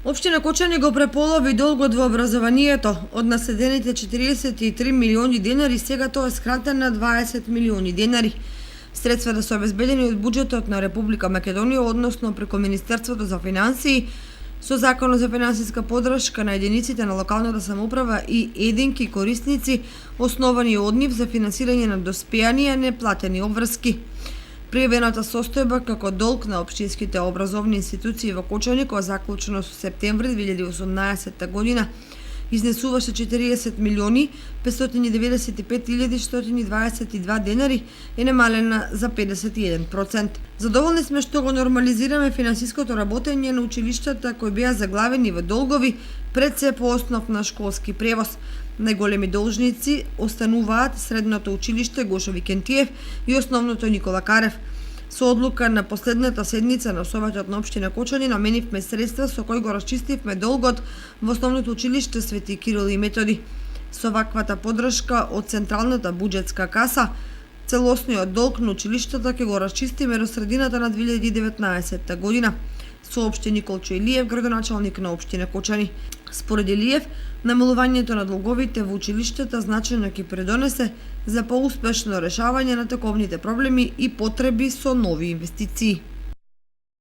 Општина Кочани го преполови долгот во образованието. Од наследените 43 милиони денари, сега тоа е скратен на 20 милиони денари. Средствата се обезбедени од буџетот на Република Македонија, односно преку Министерството за финансии, со Законот за финансиска поддршка на единиците на локалната самоуправа и единки корисници, основани од нив за финансирање на доспеани и неплатени обврски. Пријавената состојба како долг на општинските образовни институции во Кочани, која заклучено со септември 2018 година, изнесуваше 40 милиони 595.122 денари, е намалена за 51%. Задоволни сме што го нормализираме финансиското работење на училиштата кои беа заглавени во долгови пред се по основ на школски превоз. Најголеми должници остануваат Средното училиште Гошо Викентиев и Основното Никола Карев. Со одлука на последната седница на Советот на општина Кочани наменивме средства со кои го расчистивме долгот во Основното училиште Свети Кирил и Методи. Со ваквата поддршка од Централната буџетска каса, целосниот долг на училиштата ќе го расчистиме до средината на 2019 година, соопшти Николчо Илиев, градоначалник на општина Кочани. Според Илиев, намалувањето на долговите во училиштата значајно ќе придонесе за поуспешно решавање на таковните проблеми и потреби со нови инвестиции.